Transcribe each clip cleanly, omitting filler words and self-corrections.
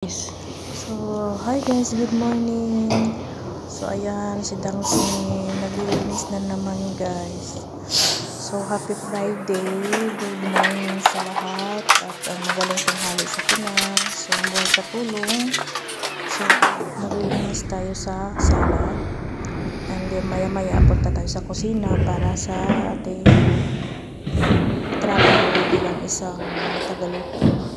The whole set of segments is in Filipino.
So, hi guys, good morning. So, ayan, si Dangsi naglilinis na naman guys. So, happy Friday, good morning sa lahat. At magaling tanghali sa Pinas. So, buhay sa pulong. So, naglilinis tayo sa sala. And then, maya-maya punta tayo sa kusina para sa ating trabaho bilang isang tagaluto.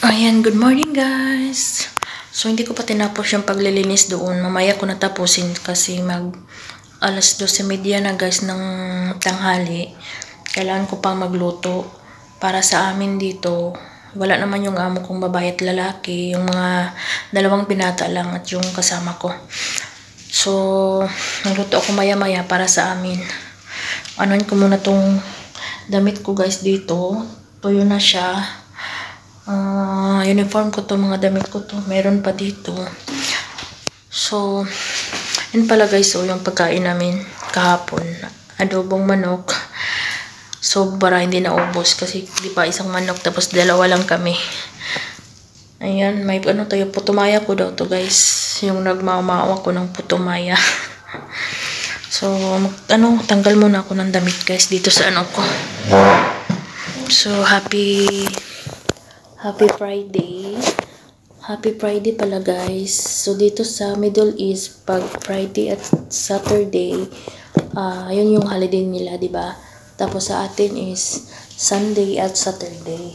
Ayan, good morning guys. So, hindi ko pa tinapos yung paglilinis doon. Mamaya ko natapusin kasi alas 12:30 na guys ng tanghali. Kailangan ko pang magluto. Para sa amin dito, wala naman yung amo kong babae at lalaki. Yung mga dalawang binata lang at yung kasama ko. So, nagluto ako maya-maya para sa amin. Anuin ko muna tong damit ko guys dito. Tuyo na siya. Uniform ko to, mga damit ko to, meron pa dito. So, yun pala guys, so yung pagkain namin kahapon, adobong manok. Sobra, hindi naubos kasi di pa isang manok tapos dalawa lang kami. Ayan, may ano tayo, putumaya ko daw to guys, yung nagmamawa ko ng putumaya. So, tanggal muna ako ng damit guys dito sa ano ko. So, happy Friday. Happy Friday pala guys. So dito sa Middle East, pag Friday at Saturday, yun yung holiday nila, di ba? Tapos sa atin is Sunday at Saturday.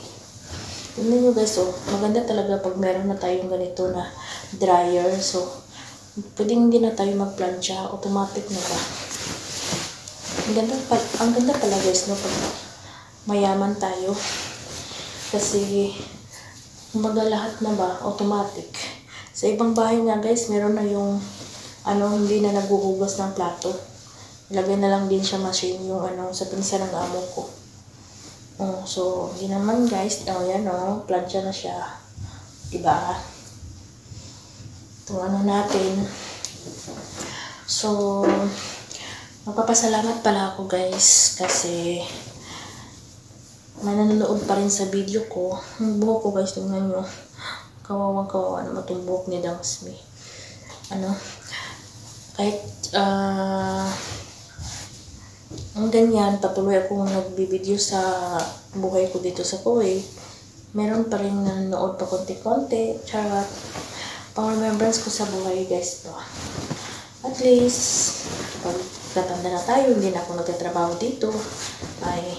Tignan nyo guys, oh, maganda talaga pag meron na tayong ganito na dryer. So, pwedeng hindi na tayo magplansya, automatic na ba? Ang ganda pala guys, no, pag mayaman tayo. Kasi kumbaga lahat na ba, automatic. Sa ibang bahay nga guys, meron na yung hindi na naghuhugas ng plato. Ilagay na lang din siya machine yung sa pinsa ng amo ko. So, hindi naman guys, yan plancha na siya. Diba? Itong natin. So, magpapasalamat pala ako guys kasi may nanonood pa rin sa video ko. Ang buhok ko guys, tingnan nyo. Kawawang-kawawa naman itong buhok ni Dangsmi. Kahit ang ganyan, patuloy akong nagbibideo sa buhay ko dito sa Kuwait. Meron pa rin nanonood pa konti-konti. Charot. Pang-remembrance ko sa buhay guys to. At least, pag tatanda na tayo, hindi na ako nagtatrabaho dito, ay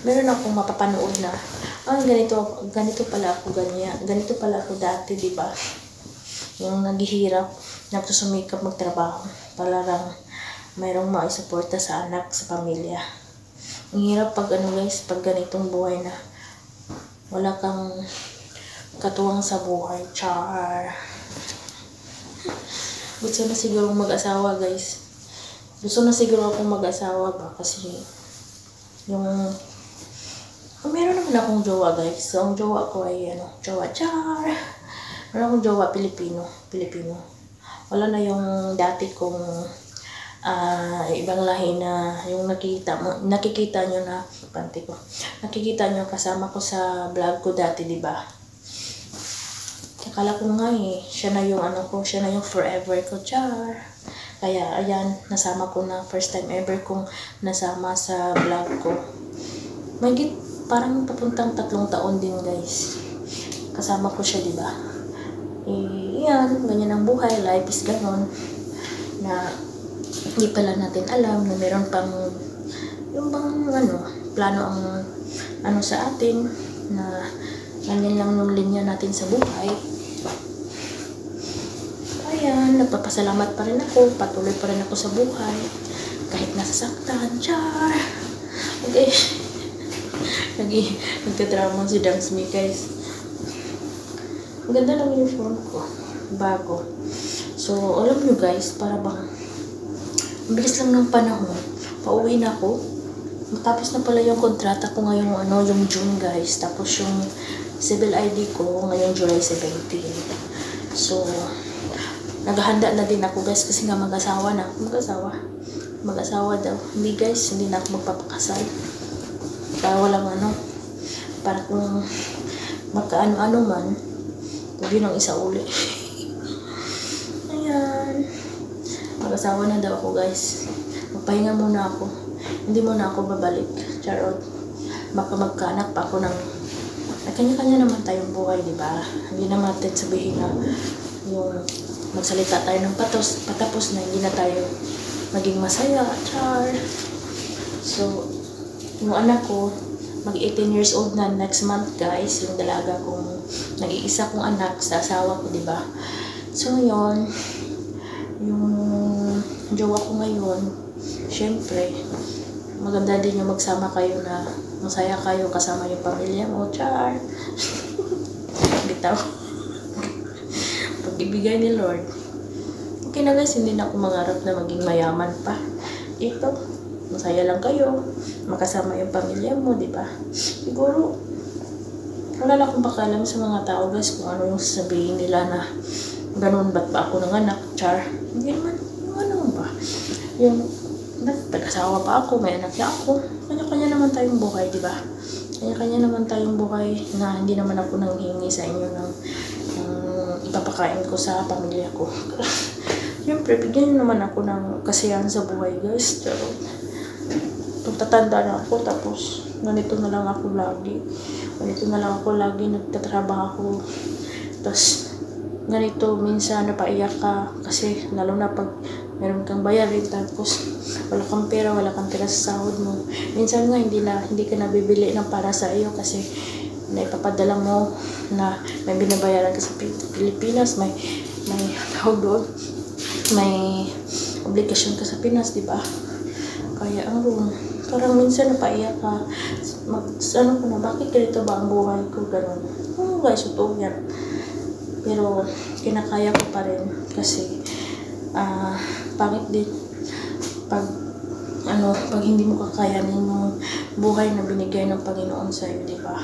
meron akong mapapanood na, ganito pala ako, ganito pala ako dati, di ba? Yung naghihirap, nagsusumikap magtrabaho, para lang mayroong maisuporta sa anak, sa pamilya. Ang hirap pag guys, pag ganitong buhay na wala kang katuwang sa buhay, char. Gusto na siguro mag-asawa guys. Gusto na siguro akong mag-asawa ba, kasi yung meron naman akong jowa guys. So, ang jowa ko ay jowa char. Meron akong jowa Pilipino. Wala na yung dati kong ibang lahi na yung nakikita nyo na, panty ko, nakikita nyo kasama ko sa vlog ko dati, diba? Akala ko nga siya na yung ano ko, siya na yung forever ko, char. Kaya, ayan, nasama ko na, first time ever kong nasama sa vlog ko. Parang papuntang 3 taon din, guys. Kasama ko siya, diba? Yan, ganyan ang buhay, life is ganon. Na, hindi pala natin alam na meron pang, yung bang, plano ang, sa atin, na, ganyan lang yung linya natin sa buhay. Ayan, nagpapasalamat pa rin ako, patuloy pa rin ako sa buhay, kahit nasasaktan, char. Okay. Nagtadrama si Dangsmi, guys. Ang ganda ng uniform ko, bago. So, alam nyo guys, para bang ang bilis lang ng panahon, pauwi na ako. Matapos na pala yung kontrata ko ngayong yung June, guys. Tapos yung civil ID ko ngayong July 17. So, naghahanda na din ako, guys, kasi nga mag-asawa na. Mag-asawa daw. Hindi, guys, hindi na ako magpapakasal. Para walang para kung magkaano-ano man, huwag yun ang isa uli. Ayan. Mag-asawa na daw ako, guys. Magpahinga muna ako. Hindi muna ako babalik. Charot. Baka magkaanak pa ako ng kanya-kanya naman tayong buhay, di ba? Hindi naman natin sabihin na yung magsalita tayo ng patapos na hindi na tayo maging masaya. Char. So, yung anak ko, mag 18 years old na next month, guys. Yung dalaga kong nag-iisa kong anak sa asawa ko, di ba? So, yun. Yung jowa ko ngayon, syempre, maganda din yung magsama kayo na masaya kayo kasama yung pamilya mo. Char. Bitaw. Pag-ibigay ni Lord. Okay na, guys, hindi na ako mangarap na maging mayaman pa. Ito, masaya lang kayo. Makasama yung pamilya mo, di ba? Siguro, wala na akong pakialam sa mga tao, guys, kung ano yung sasabihin nila na ganun, ba't ba ako nanganak? Char. Hindi naman, yung ba? Yung, nag-asawa pa ako, may anak na ako. Kanya-kanya naman tayong buhay, di ba? Kanya-kanya naman tayong buhay na hindi naman ako nanghingi sa inyo ng ipapakain ko sa pamilya ko. Siyempre, bigyan naman ako ng kasiyahan sa buhay, guys. Pero, tatanda na ako, tapos ganito na lang ako lagi. Nagtatrabaho. Tapos, ganito, minsan napaiyak ka kasi lalo na pag meron kang bayarin, tapos wala kang pera sa sahod mo. Minsan nga hindi ka nabibili ng para sa iyo kasi naipapadala mo na may binabayaran ka sa Pilipinas, may tawag doon, may obligasyon ka sa Pinas, di ba? Kaya parang minsan napaiyak ka, bakit ganito ba ang buhay ko, ganun. Guys, ito yan. Pero, kinakaya ko pa rin kasi, pangit din pag hindi mo kakayanin yung buhay na binigay ng Panginoon sa'yo, di ba?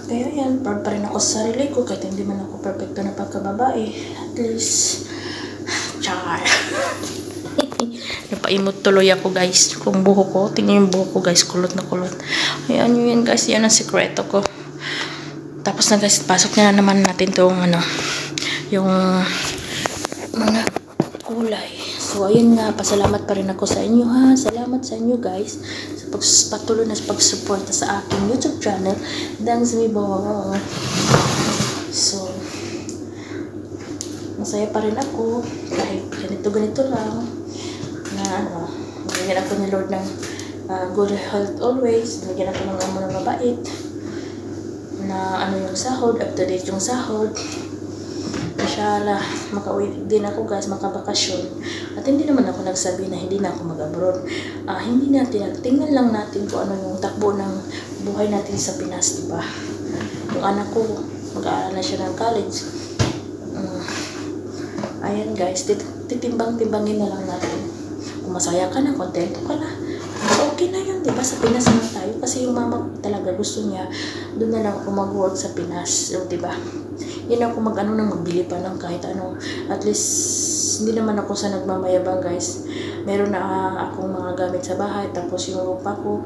Kaya yan, proud pa rin ako sa sarili ko kahit hindi man ako perfecto na pagkababae. At least, char. Napaimot tuloy ako, guys. Kung buho ko, tingnan yung buho ko, guys, kulot na kulot. Ayan yun, guys, yan ang sikreto ko. Tapos na, guys, pasok na naman natin tong yung mga kulay. So, ayun nga, pasalamat pa rin ako sa inyo, ha. Salamat sa inyo, guys, sa patuloy na pag-suporta sa aking YouTube channel, Dangsmi Bo. So, masaya pa rin ako kahit ganito lang na bigyan ako ni Lord ng good health always, bigyan ako ng amo na mabait na yung sahod, up to date yung sahod. Inshallah, makauwi din ako, guys, makabakasyon. At hindi naman ako nagsabi na hindi na ako mag-abroad. Hindi natin, tingnan lang natin kung ano yung takbo ng buhay natin sa Pinas, diba? Yung anak ko, mag-aaral na siya ng college. Ayan, guys, titimbang-timbangin na lang natin. Kung masaya ka na, kontento ka na, okay na yun, diba? Sa Pinas naman tayo. Kasi yung mama ko talaga gusto niya, doon na lang ako mag-work sa Pinas. So, diba? Hindi na ako magbili pa ng kahit ano. At least, hindi naman ako sa nagmamayabang, guys. Meron na akong mga gamit sa bahay. Tapos yung lupa ko,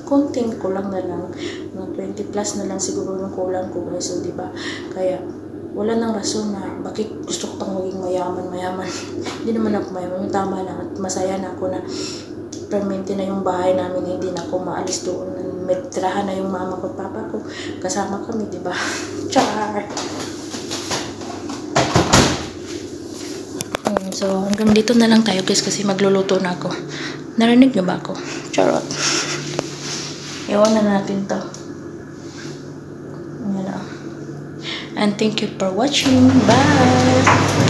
konting kulang na lang Mga 20 plus na lang siguro yung kulang ko guys. So, diba? Kaya, wala nang rason na bakit gusto ko pang maging mayaman. Hindi naman ako mayaman. Yung tama lang at masaya na ako na permanente na yung bahay namin. Hindi na ako maalis doon. May tirahan na yung mama ko at papa ko. Kasama kami, diba? Char! So, hanggang dito na lang tayo guys kasi magluluto na ako. Narinig niyo ba ako? Charot. Iwan na natin to. Ayan na. And thank you for watching. Bye!